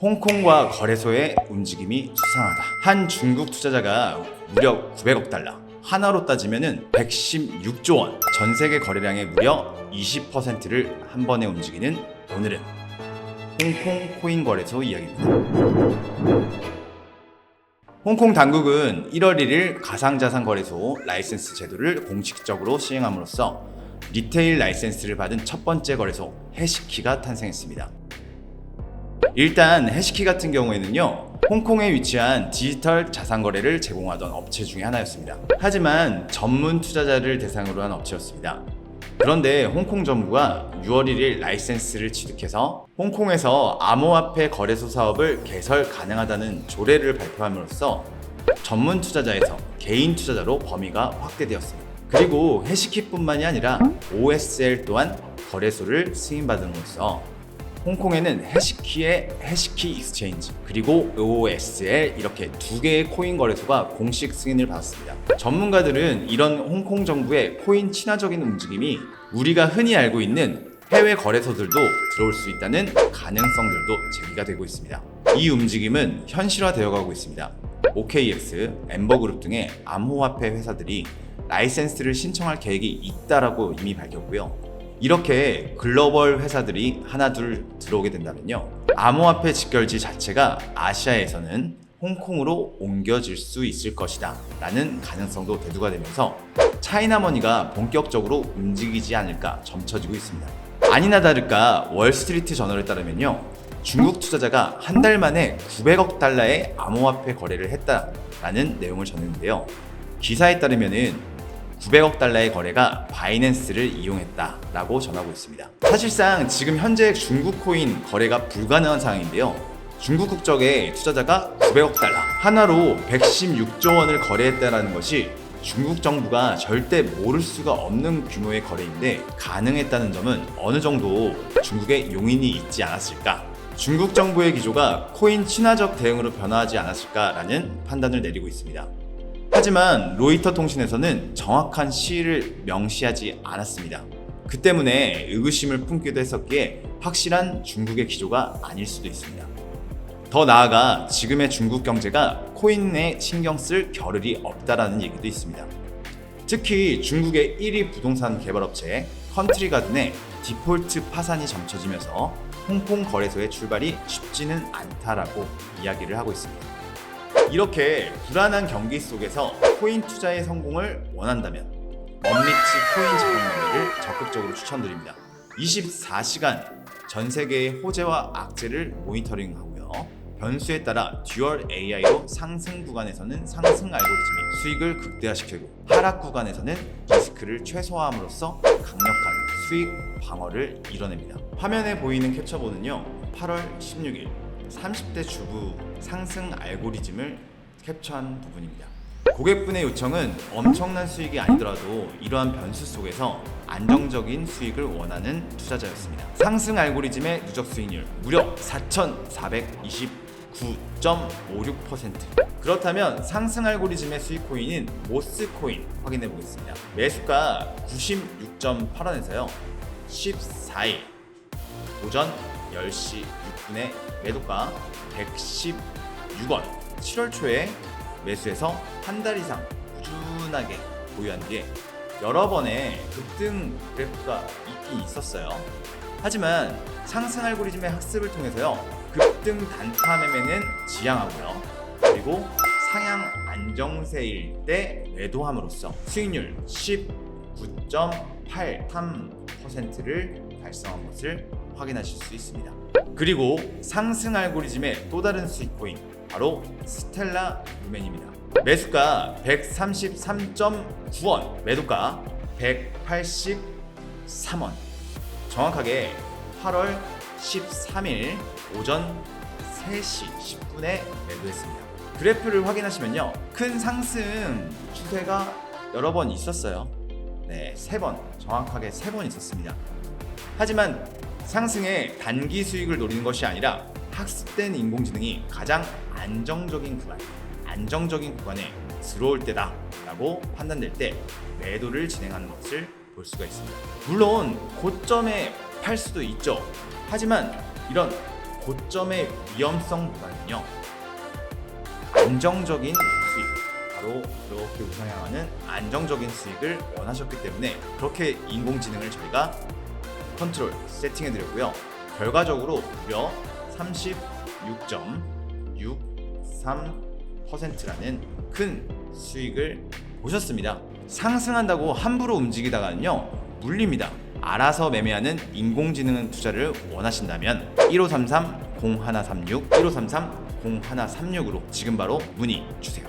홍콩과 거래소의 움직임이 수상하다. 한 중국 투자자가 무려 900억 달러, 하나로 따지면 116조 원, 전 세계 거래량의 무려 20%를 한 번에 움직이는 오늘은 홍콩 코인 거래소 이야기입니다. 홍콩 당국은 1월 1일 가상자산 거래소 라이센스 제도를 공식적으로 시행함으로써 리테일 라이센스를 받은 첫 번째 거래소 해시키가 탄생했습니다. 일단 해시키 같은 경우에는요, 홍콩에 위치한 디지털 자산 거래를 제공하던 업체 중에 하나였습니다. 하지만 전문 투자자를 대상으로 한 업체였습니다. 그런데 홍콩 정부가 6월 1일 라이센스를 취득해서 홍콩에서 암호화폐 거래소 사업을 개설 가능하다는 조례를 발표함으로써 전문 투자자에서 개인 투자자로 범위가 확대되었습니다. 그리고 해시키뿐만이 아니라 OSL 또한 거래소를 승인받음으로써 홍콩에는 해시키의 해시키 익스체인지 그리고 OSL 이렇게 두 개의 코인 거래소가 공식 승인을 받았습니다. 전문가들은 이런 홍콩 정부의 코인 친화적인 움직임이 우리가 흔히 알고 있는 해외 거래소들도 들어올 수 있다는 가능성들도 제기가 되고 있습니다. 이 움직임은 현실화되어 가고 있습니다. OKX, 엠버그룹 등의 암호화폐 회사들이 라이센스를 신청할 계획이 있다라고 이미 밝혔고요. 이렇게 글로벌 회사들이 하나둘 들어오게 된다면요, 암호화폐 직결지 자체가 아시아에서는 홍콩으로 옮겨질 수 있을 것이다 라는 가능성도 대두가 되면서 차이나머니가 본격적으로 움직이지 않을까 점쳐지고 있습니다. 아니나 다를까 월스트리트 저널에 따르면요, 중국 투자자가 한 달 만에 900억 달러의 암호화폐 거래를 했다라는 내용을 전했는데요, 기사에 따르면은 900억 달러의 거래가 바이낸스를 이용했다라고 전하고 있습니다. 사실상 지금 현재 중국 코인 거래가 불가능한 상황인데요, 중국 국적의 투자자가 900억 달러, 하나로 116조 원을 거래했다는 것이 중국 정부가 절대 모를 수가 없는 규모의 거래인데 가능했다는 점은 어느 정도 중국의 용인이 있지 않았을까, 중국 정부의 기조가 코인 친화적 대응으로 변화하지 않았을까라는 판단을 내리고 있습니다. 하지만 로이터 통신에서는 정확한 시일을 명시하지 않았습니다. 그 때문에 의구심을 품기도 했었기에 확실한 중국의 기조가 아닐 수도 있습니다. 더 나아가 지금의 중국 경제가 코인에 신경 쓸 겨를이 없다라는 얘기도 있습니다. 특히 중국의 1위 부동산 개발업체 컨트리가든의 디폴트 파산이 점쳐지면서 홍콩 거래소의 출발이 쉽지는 않다라고 이야기를 하고 있습니다. 이렇게 불안한 경기 속에서 코인 투자의 성공을 원한다면 먼리치 코인 자금거래를 적극적으로 추천드립니다. 24시간 전 세계의 호재와 악재를 모니터링하고요, 변수에 따라 듀얼 AI로 상승 구간에서는 상승 알고리즘이 수익을 극대화시키고 하락 구간에서는 리스크를 최소화함으로써 강력한 수익 방어를 이뤄냅니다. 화면에 보이는 캡처본은요, 8월 16일 30대 주부 상승 알고리즘을 캡처한 부분입니다. 고객분의 요청은 엄청난 수익이 아니더라도 이러한 변수 속에서 안정적인 수익을 원하는 투자자였습니다. 상승 알고리즘의 누적 수익률 무려 4,429.56%. 그렇다면 상승 알고리즘의 수익 코인인 모스 코인 확인해 보겠습니다. 매수가 96.8원에서요 14일 오전 10시 6분에 매도가 116원, 7월 초에 매수해서 한 달 이상 꾸준하게 보유한 뒤에 여러 번의 급등 그래프가 있긴 있었어요. 하지만 상승 알고리즘의 학습을 통해서요, 급등 단타 매매는 지양하고요, 그리고 상향 안정세일 때 매도함으로써 수익률 19.83%를 달성한 것을 확인하실 수 있습니다. 그리고 상승 알고리즘의 또 다른 수익 코인 바로 스텔라 루멘입니다. 매수가 133.9원, 매도가 183원. 정확하게 8월 13일 오전 3시 10분에 매도했습니다. 그래프를 확인하시면요, 큰 상승 추세가 여러 번 있었어요. 네, 3번, 정확하게 3번 있었습니다. 하지만 상승의 단기 수익을 노리는 것이 아니라 학습된 인공지능이 가장 안정적인 구간에 들어올 때다 라고 판단될 때 매도를 진행하는 것을 볼 수가 있습니다. 물론 고점에 팔 수도 있죠. 하지만 이런 고점의 위험성보다는요, 안정적인 수익, 바로 이렇게 우상향하는 안정적인 수익을 원하셨기 때문에 그렇게 인공지능을 저희가 컨트롤 세팅해 드렸고요. 결과적으로 무려 36.63%라는 큰 수익을 보셨습니다. 상승한다고 함부로 움직이다가는요, 물립니다. 알아서 매매하는 인공지능 투자를 원하신다면 1533-0136, 1533-0136으로 지금 바로 문의 주세요.